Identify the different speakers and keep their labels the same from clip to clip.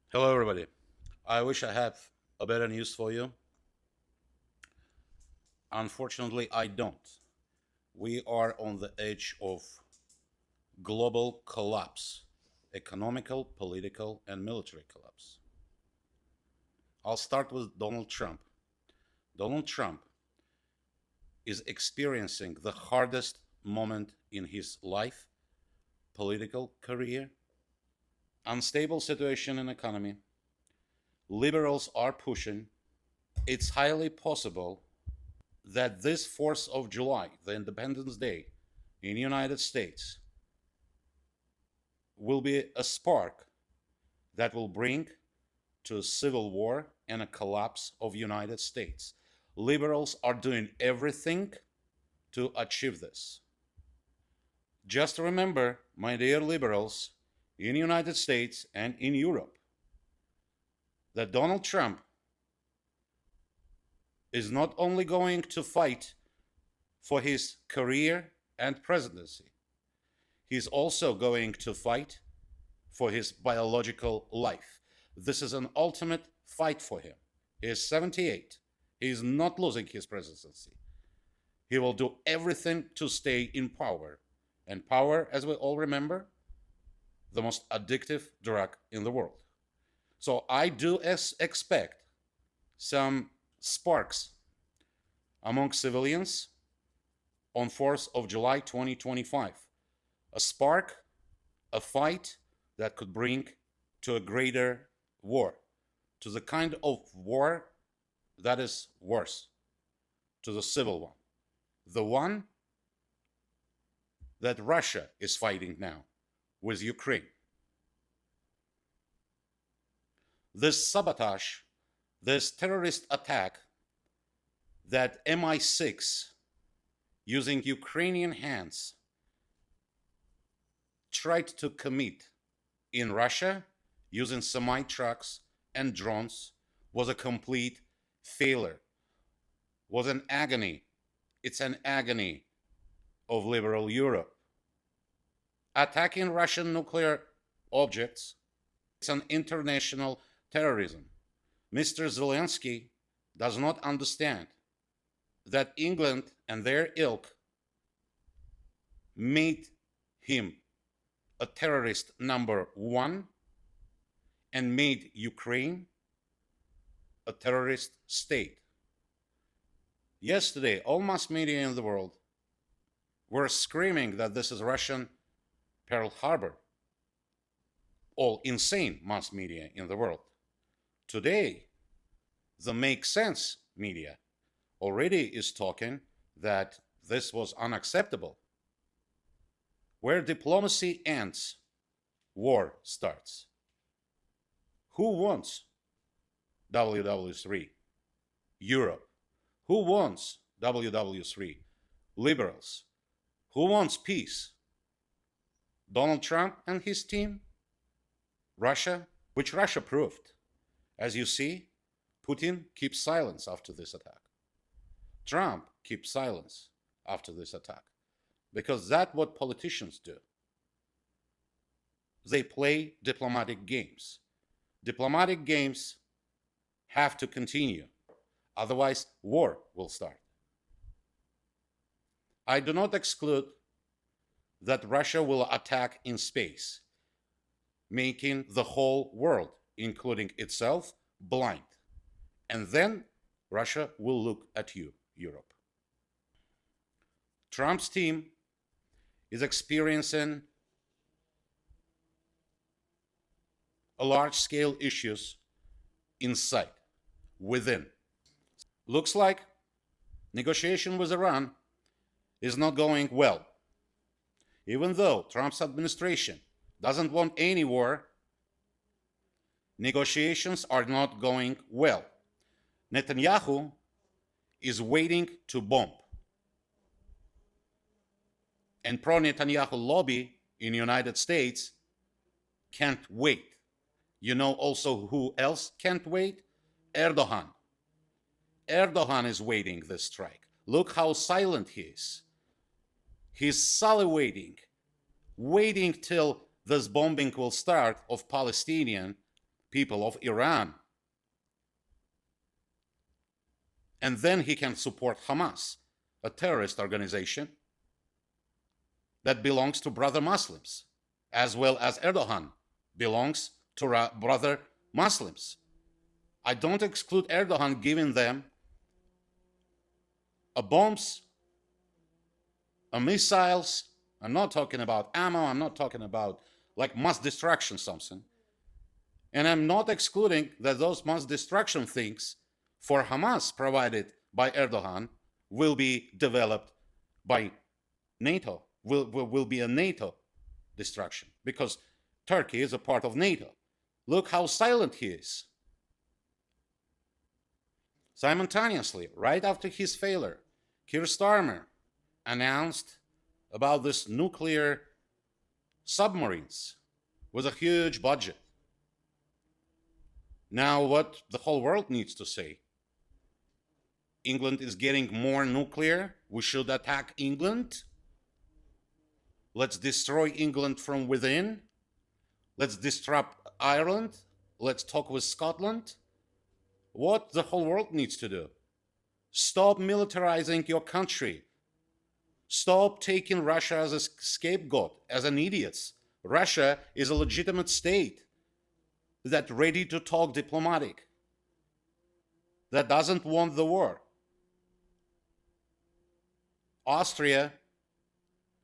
Speaker 1: Hello, everybody. I wish I had a better news for you. Unfortunately, I don't. We are on the edge of global collapse, economical, political, and military collapse. I'll start with Donald Trump. Donald Trump is experiencing the hardest moment in his life, political career, unstable situation in economy. Liberals are pushing. It's highly possible that this 4th of July, the Independence Day in the United States, will be a spark that will bring to a civil war and a collapse of the United States. Liberals are doing everything to achieve this. Just remember, my dear liberals, in the United States and in Europe, that Donald Trump is not only going to fight for his career and presidency, he's also going to fight for his biological life. This is an ultimate fight for him. He is 78. He is not losing his presidency. He will do everything to stay in power. And power, as we all remember, the most addictive drug in the world. So I do expect some sparks among civilians on 4th of July 2025. A spark, a fight that could bring to a greater war, to the kind of war that is worse, to the civil one, the one that Russia is fighting now with Ukraine. This sabotage, this terrorist attack that MI6, using Ukrainian hands, tried to commit in Russia using semi-trucks and drones was a complete failure, was an agony. It's an agony of liberal Europe. Attacking Russian nuclear objects, it's an international terrorism. Mr. Zelensky does not understand that England and their ilk made him a terrorist number one and made Ukraine a terrorist state. Yesterday, all mass media in the world were screaming that this is Russian Pearl Harbor. All insane mass media in the world. Today, the Make Sense media already is talking that this was unacceptable. Where diplomacy ends, war starts. Who wants WW3? Europe. Who wants WW3? Liberals. Who wants peace? Donald Trump and his team? Russia? Which Russia proved. As you see, Putin keeps silence after this attack. Trump keeps silence after this attack. Because that's what politicians do. They play diplomatic games. Diplomatic games have to continue. Otherwise, war will start. I do not exclude that Russia will attack in space, making the whole world, including itself, blind. And then Russia will look at you, Europe. Trump's team is experiencing a large-scale issues inside, within. Looks like negotiation with Iran is not going well. Even though Trump's administration doesn't want any war, negotiations are not going well. Netanyahu is waiting to bomb. And pro-Netanyahu lobby in the United States can't wait. You know also who else can't wait? Erdogan. Erdogan is waiting this strike. Look how silent he is. He's salivating, waiting till this bombing will start of Palestinian people of Iran. And then he can support Hamas, a terrorist organization that belongs to brother Muslims, as well as Erdogan belongs to brother Muslims. I don't exclude Erdogan giving them bombs, missiles. I'm not talking about ammo. I'm not talking about like mass destruction something. And I'm not excluding that those mass destruction things for Hamas provided by Erdogan will be developed by NATO, will be a NATO destruction, because Turkey is a part of NATO. Look how silent he is. Simultaneously, right after his failure, Keir Starmer announced about this nuclear submarines with a huge budget. Now what the whole world needs to say: England is getting more nuclear. We should attack England. Let's destroy England from within. Let's disrupt Ireland. Let's talk with Scotland. What the whole world needs to do: stop militarizing your country. Stop taking Russia as a scapegoat, as an idiot. Russia is a legitimate state that's ready to talk diplomatic, that doesn't want the war. Austria,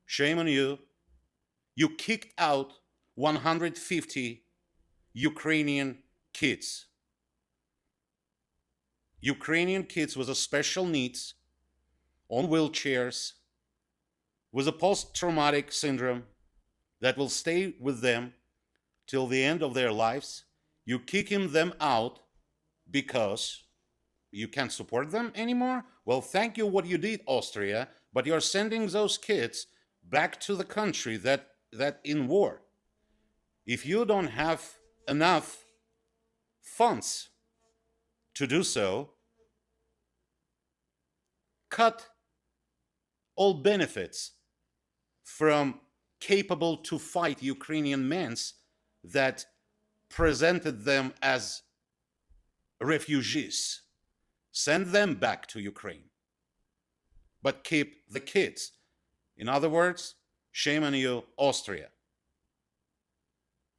Speaker 1: shame on you. You kicked out 150 Ukrainian kids. Ukrainian kids with special needs, on wheelchairs, with a post-traumatic syndrome that will stay with them till the end of their lives. You kicking them out because you can't support them anymore? Well, thank you what you did, Austria, but you're sending those kids back to the country that in war. If you don't have enough funds to do so, cut all benefits from capable to fight Ukrainian men that presented them as refugees. Send them back to Ukraine, but keep the kids. In other words, shame on you, Austria.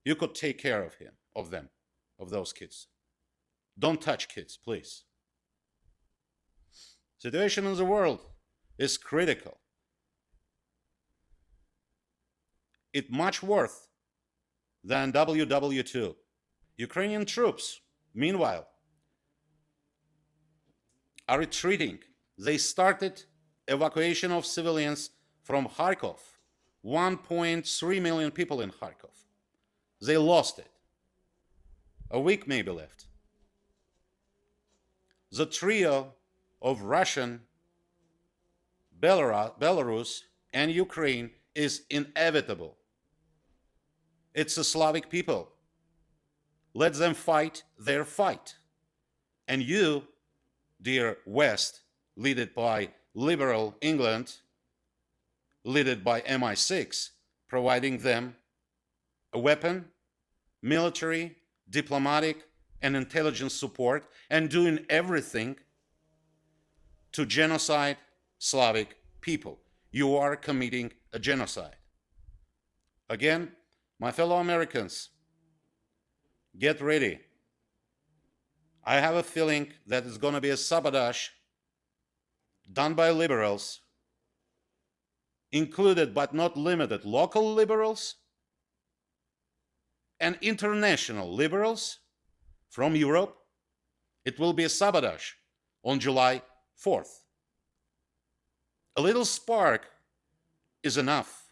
Speaker 1: You could take care of them, of those kids. Don't touch kids, please. Situation in the world is critical. It's much worse than WW2. Ukrainian troops, meanwhile, are retreating. They started evacuation of civilians from Kharkov. 1.3 million people in Kharkov. They lost it. A week maybe left. The trio of Russian, Belarus, and Ukraine is inevitable. It's the Slavic people. Let them fight their fight. And you, dear West, led by liberal England, led by MI6, providing them a weapon, military, diplomatic, and intelligence support, and doing everything to genocide Slavic people. You are committing a genocide. Again, my fellow Americans, get ready. I have a feeling that it's going to be a sabotage done by liberals, included but not limited local liberals and international liberals from Europe. It will be a sabotage on July 4th. A little spark is enough.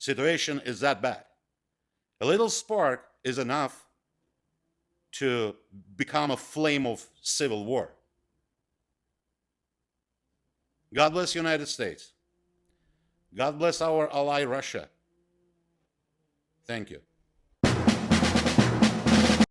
Speaker 1: Situation is that bad. A little spark is enough to become a flame of civil war. God bless the United States. God bless our ally Russia. Thank you.